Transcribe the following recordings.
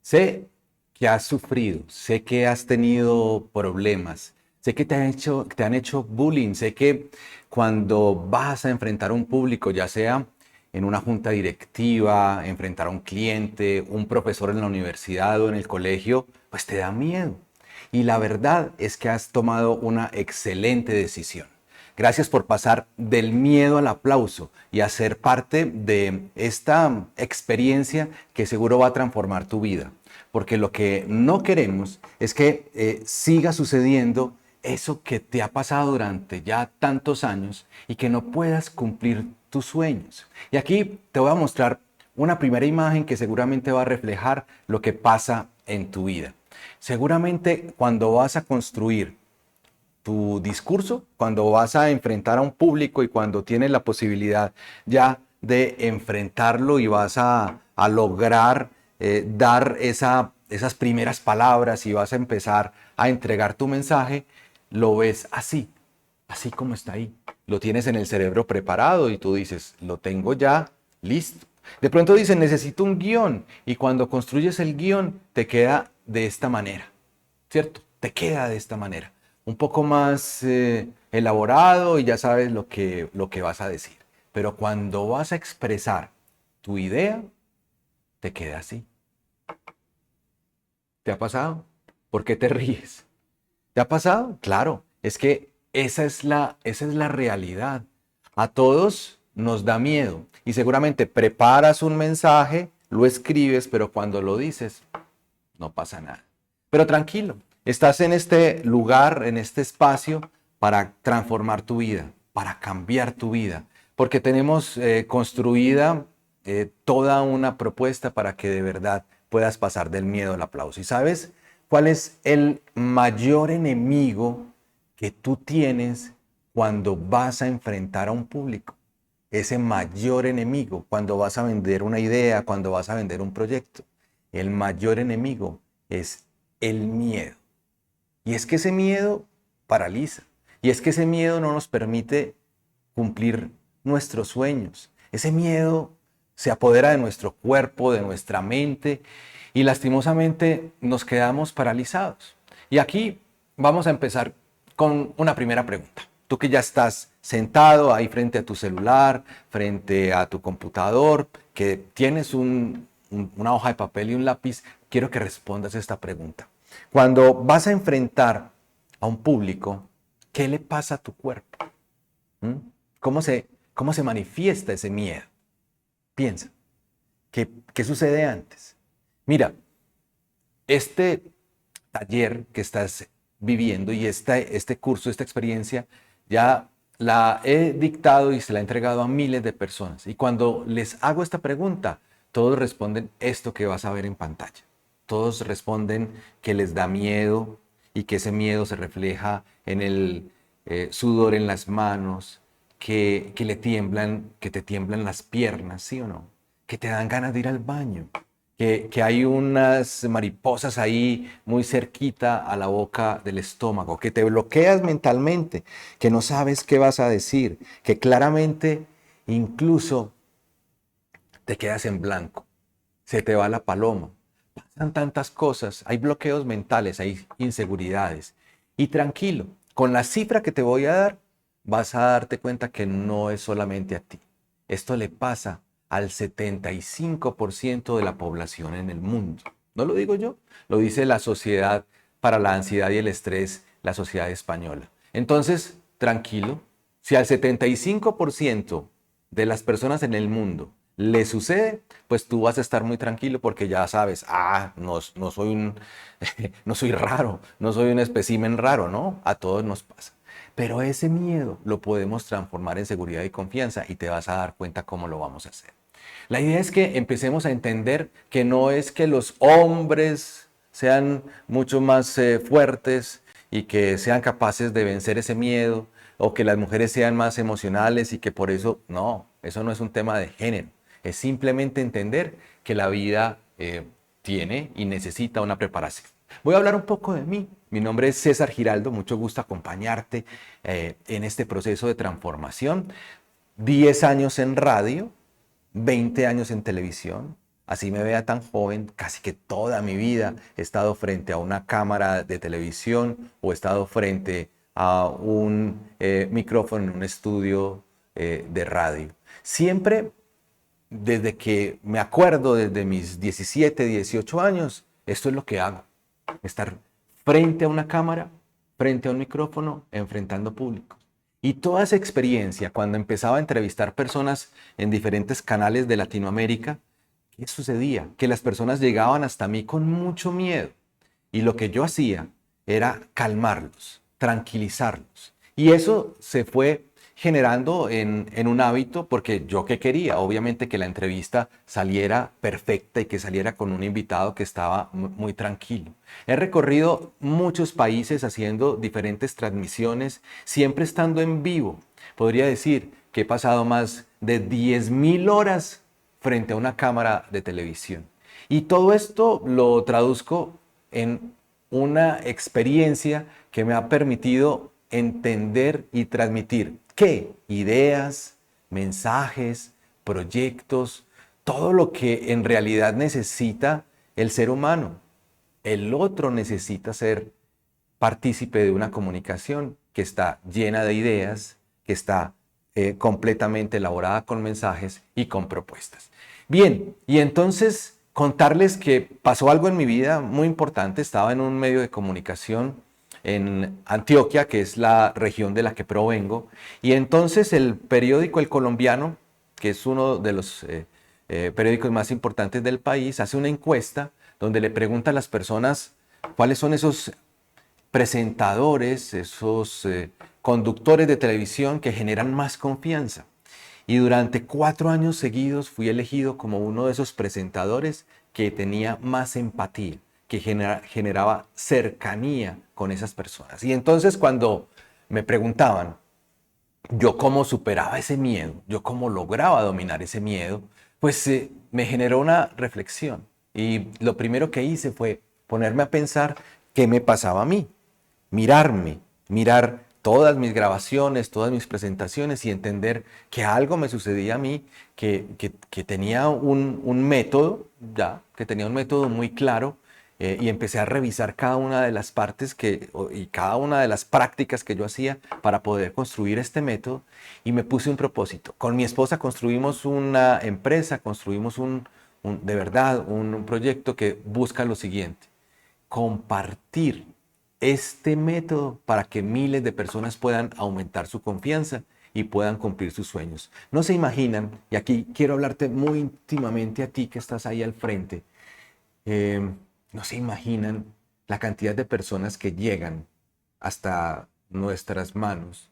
Sé que has sufrido, sé que has tenido problemas, sé que te han hecho bullying, sé que cuando vas a enfrentar a un público, ya sea en una junta directiva, enfrentar a un cliente, un profesor en la universidad o en el colegio, pues te da miedo. Y la verdad es que has tomado una excelente decisión. Gracias por pasar del miedo al aplauso y a ser parte de esta experiencia que seguro va a transformar tu vida. Porque lo que no queremos es que siga sucediendo eso que te ha pasado durante ya tantos años y que no puedas cumplir tus sueños. Y aquí te voy a mostrar una primera imagen que seguramente va a reflejar lo que pasa en tu vida. Seguramente cuando vas a construir tu discurso, cuando vas a enfrentar a un público y cuando tienes la posibilidad ya de enfrentarlo y vas a lograr dar esas primeras palabras y vas a empezar a entregar tu mensaje, lo ves así, así como está ahí. Lo tienes en el cerebro preparado y tú dices, lo tengo ya listo. De pronto dices, necesito un guión y cuando construyes el guión te queda de esta manera, ¿cierto? Te queda de esta manera. Un poco más elaborado y ya sabes lo que vas a decir. Pero cuando vas a expresar tu idea, te queda así. ¿Te ha pasado? ¿Por qué te ríes? ¿Te ha pasado? Claro, es que esa es la realidad. A todos nos da miedo y seguramente preparas un mensaje, lo escribes, pero cuando lo dices, no pasa nada. Pero tranquilo, estás en este lugar, en este espacio para transformar tu vida, para cambiar tu vida, porque tenemos construida toda una propuesta para que de verdad puedas pasar del miedo al aplauso. ¿Y sabes cuál es el mayor enemigo que tú tienes cuando vas a enfrentar a un público? Ese mayor enemigo cuando vas a vender una idea, cuando vas a vender un proyecto. El mayor enemigo es el miedo. Y es que ese miedo paraliza. Y es que ese miedo no nos permite cumplir nuestros sueños. Ese miedo se apodera de nuestro cuerpo, de nuestra mente y lastimosamente nos quedamos paralizados. Y aquí vamos a empezar con una primera pregunta. Tú que ya estás sentado ahí frente a tu celular, frente a tu computador, que tienes una hoja de papel y un lápiz, quiero que respondas esta pregunta. Cuando vas a enfrentar a un público, ¿qué le pasa a tu cuerpo? ¿Mm? ¿Cómo cómo se manifiesta ese miedo? Piensa, ¿qué sucede antes? Mira, este taller que estás viviendo y este curso, esta experiencia, ya la he dictado y se la he entregado a miles de personas. Y cuando les hago esta pregunta, todos responden esto que vas a ver en pantalla. Todos responden que les da miedo y que ese miedo se refleja en el sudor en las manos, que te tiemblan las piernas, ¿sí o no? Que te dan ganas de ir al baño, que hay unas mariposas ahí muy cerquita a la boca del estómago, que te bloqueas mentalmente, que no sabes qué vas a decir, que claramente incluso te quedas en blanco, se te va la paloma. Pasan tantas cosas, hay bloqueos mentales, hay inseguridades. Y tranquilo, con la cifra que te voy a dar, vas a darte cuenta que no es solamente a ti. Esto le pasa al 75% de la población en el mundo. No lo digo yo, lo dice la Sociedad para la Ansiedad y el Estrés, la Sociedad Española. Entonces, tranquilo, si al 75% de las personas en el mundo le sucede, pues tú vas a estar muy tranquilo porque ya sabes, no soy no soy raro, no soy un espécimen raro, ¿no? A todos nos pasa. Pero ese miedo lo podemos transformar en seguridad y confianza y te vas a dar cuenta cómo lo vamos a hacer. La idea es que empecemos a entender que no es que los hombres sean mucho más fuertes y que sean capaces de vencer ese miedo, o que las mujeres sean más emocionales y que por eso, no, eso no es un tema de género. Es simplemente entender que la vida tiene y necesita una preparación. Voy a hablar un poco de mí. Mi nombre es César Giraldo, mucho gusto acompañarte en este proceso de transformación. 10 años en radio, 20 años en televisión, así me vea tan joven, casi que toda mi vida he estado frente a una cámara de televisión o he estado frente a un micrófono en un estudio de radio. Siempre, desde que me acuerdo, desde mis 17, 18 años, esto es lo que hago. Estar frente a una cámara, frente a un micrófono, enfrentando público. Y toda esa experiencia, cuando empezaba a entrevistar personas en diferentes canales de Latinoamérica, ¿qué sucedía? Que las personas llegaban hasta mí con mucho miedo. Y lo que yo hacía era calmarlos, tranquilizarlos. Y eso se fue generando en un hábito, porque yo qué quería, obviamente que la entrevista saliera perfecta y que saliera con un invitado que estaba muy tranquilo. He recorrido muchos países haciendo diferentes transmisiones, siempre estando en vivo. Podría decir que he pasado más de 10.000 horas frente a una cámara de televisión. Y todo esto lo traduzco en una experiencia que me ha permitido entender y transmitir ¿qué? Ideas, mensajes, proyectos, todo lo que en realidad necesita el ser humano. El otro necesita ser partícipe de una comunicación que está llena de ideas, que está completamente elaborada con mensajes y con propuestas. Bien, y entonces contarles que pasó algo en mi vida muy importante. Estaba en un medio de comunicación en Antioquia, que es la región de la que provengo, y entonces el periódico El Colombiano, que es uno de los periódicos más importantes del país, hace una encuesta donde le pregunta a las personas cuáles son esos presentadores, esos conductores de televisión que generan más confianza. Y durante 4 años seguidos fui elegido como uno de esos presentadores que tenía más empatía, que generaba cercanía con esas personas. Y entonces cuando me preguntaban yo cómo superaba ese miedo, yo cómo lograba dominar ese miedo, pues me generó una reflexión. Y lo primero que hice fue ponerme a pensar qué me pasaba a mí, mirarme, mirar todas mis grabaciones, todas mis presentaciones y entender que algo me sucedía a mí, que tenía un método, ya, que tenía un método muy claro, y empecé a revisar cada una de las partes y cada una de las prácticas que yo hacía para poder construir este método y me puse un propósito. Con mi esposa construimos una empresa, construimos de verdad un proyecto que busca lo siguiente: compartir este método para que miles de personas puedan aumentar su confianza y puedan cumplir sus sueños. No se imaginan, y aquí quiero hablarte muy íntimamente a ti que estás ahí al frente, eh, no se imaginan la cantidad de personas que llegan hasta nuestras manos,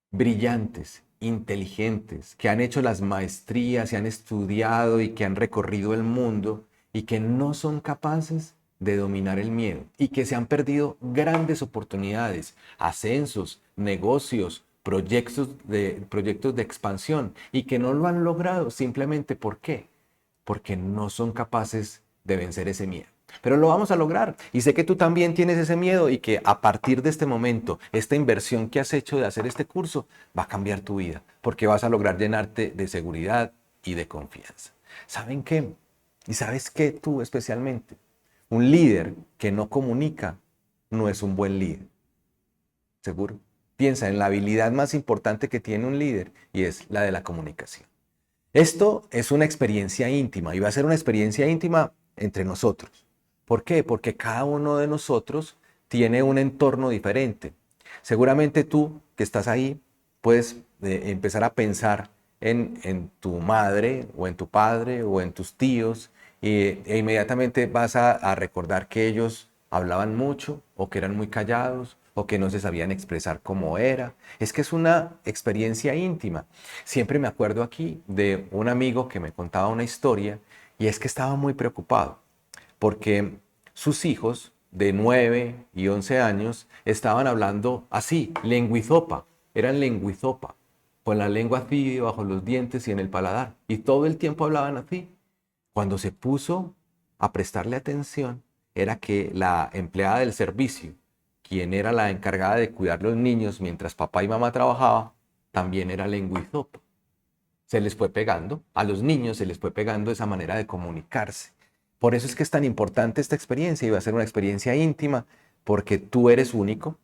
brillantes, inteligentes, que han hecho las maestrías y han estudiado y que han recorrido el mundo y que no son capaces de dominar el miedo y que se han perdido grandes oportunidades, ascensos, negocios, proyectos de expansión y que no lo han logrado simplemente ¿por qué? Porque no son capaces de vencer ese miedo. Pero lo vamos a lograr. Y sé que tú también tienes ese miedo y que a partir de este momento, esta inversión que has hecho de hacer este curso va a cambiar tu vida, porque vas a lograr llenarte de seguridad y de confianza. ¿Saben qué? ¿Y sabes qué tú especialmente? Un líder que no comunica no es un buen líder. ¿Seguro? Piensa en la habilidad más importante que tiene un líder y es la de la comunicación. Esto es una experiencia íntima y va a ser una experiencia íntima entre nosotros. ¿Por qué? Porque cada uno de nosotros tiene un entorno diferente. Seguramente tú que estás ahí puedes empezar a pensar en tu madre o en tu padre o en tus tíos e inmediatamente vas a recordar que ellos hablaban mucho o que eran muy callados o que no se sabían expresar como era. Es que es una experiencia íntima. Siempre me acuerdo aquí de un amigo que me contaba una historia y es que estaba muy preocupado porque sus hijos de 9 y 11 años estaban hablando así, lenguizopa, eran lenguizopa, con la lengua así bajo los dientes y en el paladar, y todo el tiempo hablaban así. Cuando se puso a prestarle atención, era que la empleada del servicio, quien era la encargada de cuidar los niños mientras papá y mamá trabajaban, también era lenguizopa. se les fue pegando, a los niños se les fue pegando esa manera de comunicarse. Por eso es que es tan importante esta experiencia y va a ser una experiencia íntima porque tú eres único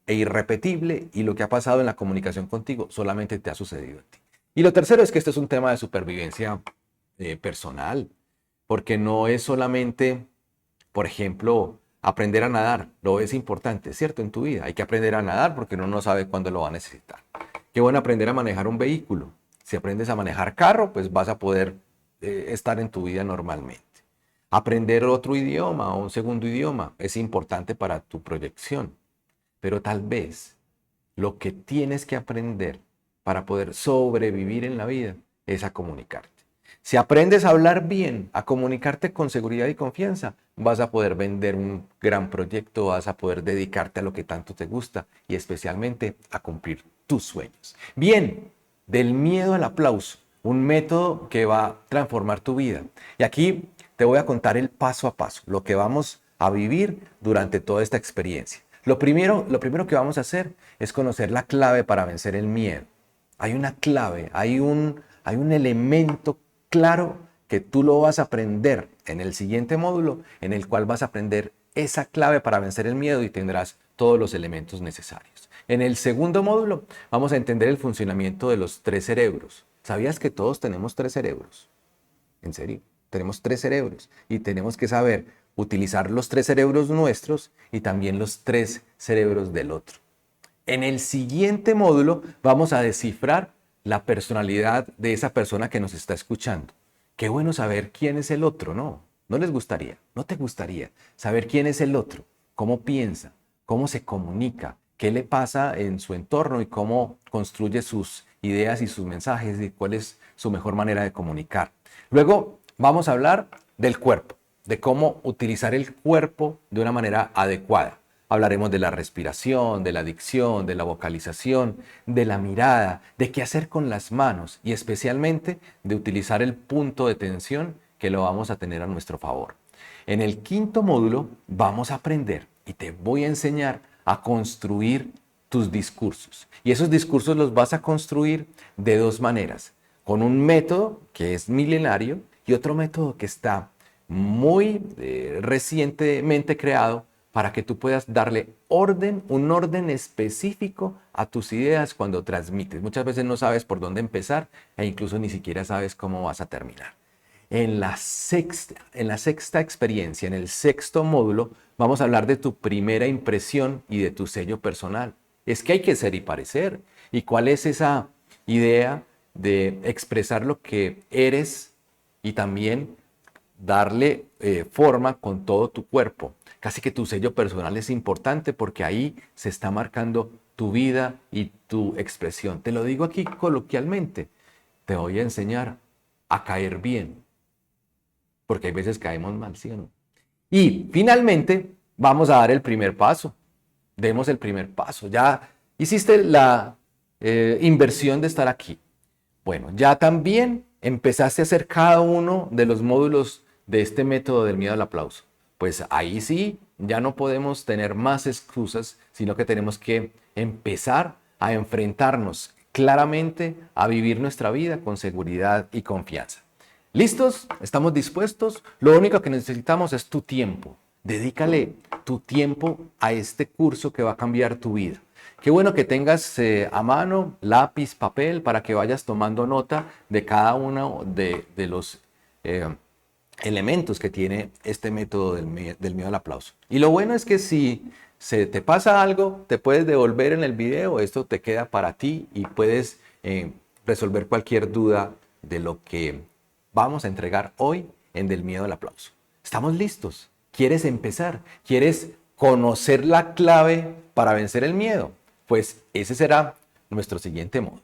e irrepetible y lo que ha pasado en la comunicación contigo solamente te ha sucedido a ti. Y lo tercero es que esto es un tema de supervivencia personal, porque no es solamente, por ejemplo, aprender a nadar, lo es importante, ¿cierto? En tu vida hay que aprender a nadar porque uno no sabe cuándo lo va a necesitar. Qué bueno aprender a manejar un vehículo. Si aprendes a manejar carro, pues vas a poder estar en tu vida normalmente. Aprender otro idioma o un segundo idioma es importante para tu proyección, pero tal vez lo que tienes que aprender para poder sobrevivir en la vida es a comunicarte. Si aprendes a hablar bien, a comunicarte con seguridad y confianza, vas a poder vender un gran proyecto, vas a poder dedicarte a lo que tanto te gusta y especialmente a cumplir tus sueños. Bien, del miedo al aplauso, un método que va a transformar tu vida. Y aquí te voy a contar el paso a paso, lo que vamos a vivir durante toda esta experiencia. Lo primero que vamos a hacer es conocer la clave para vencer el miedo. Hay una clave, hay un elemento claro que tú lo vas a aprender en el siguiente módulo, en el cual vas a aprender esa clave para vencer el miedo y tendrás todos los elementos necesarios. En el segundo módulo vamos a entender el funcionamiento de los 3 cerebros. ¿Sabías que todos tenemos 3 cerebros? En serio, tenemos 3 cerebros y tenemos que saber utilizar los 3 cerebros nuestros y también los 3 cerebros del otro. En el siguiente módulo vamos a descifrar la personalidad de esa persona que nos está escuchando. Qué bueno saber quién es el otro, ¿no? ¿No les gustaría? ¿No te gustaría saber quién es el otro? ¿Cómo piensa? ¿Cómo se comunica? ¿Qué le pasa en su entorno y cómo construye sus ideas y sus mensajes y cuál es su mejor manera de comunicar? Luego vamos a hablar del cuerpo, de cómo utilizar el cuerpo de una manera adecuada. Hablaremos de la respiración, de la dicción, de la vocalización, de la mirada, de qué hacer con las manos y especialmente de utilizar el punto de tensión que lo vamos a tener a nuestro favor. En el quinto módulo vamos a aprender y te voy a enseñar a construir tus discursos. Y esos discursos los vas a construir de 2 maneras, con un método que es milenario y otro método que está muy recientemente creado para que tú puedas darle orden, un orden específico a tus ideas cuando transmites. Muchas veces no sabes por dónde empezar e incluso ni siquiera sabes cómo vas a terminar. En la sexta experiencia, en el sexto módulo, vamos a hablar de tu primera impresión y de tu sello personal. Es que hay que ser y parecer. ¿Y cuál es esa idea de expresar lo que eres y también darle forma con todo tu cuerpo? Casi que tu sello personal es importante porque ahí se está marcando tu vida y tu expresión. Te lo digo aquí coloquialmente. Te voy a enseñar a caer bien. Porque hay veces caemos mal, ¿sí o no? Y finalmente vamos a dar el primer paso. Demos el primer paso. Ya hiciste la inversión de estar aquí. Bueno, ya también empezaste a hacer cada uno de los módulos de este método del miedo al aplauso. Pues ahí sí, ya no podemos tener más excusas, sino que tenemos que empezar a enfrentarnos claramente a vivir nuestra vida con seguridad y confianza. ¿Listos? ¿Estamos dispuestos? Lo único que necesitamos es tu tiempo. Dedícale tu tiempo a este curso que va a cambiar tu vida. Qué bueno que tengas a mano lápiz, papel, para que vayas tomando nota de cada uno de los elementos que tiene este método del miedo al aplauso. Y lo bueno es que si se te pasa algo, te puedes devolver en el video, esto te queda para ti y puedes resolver cualquier duda de lo que vamos a entregar hoy en Del miedo al aplauso. ¿Estamos listos? ¿Quieres empezar? ¿Quieres conocer la clave para vencer el miedo? Pues ese será nuestro siguiente módulo.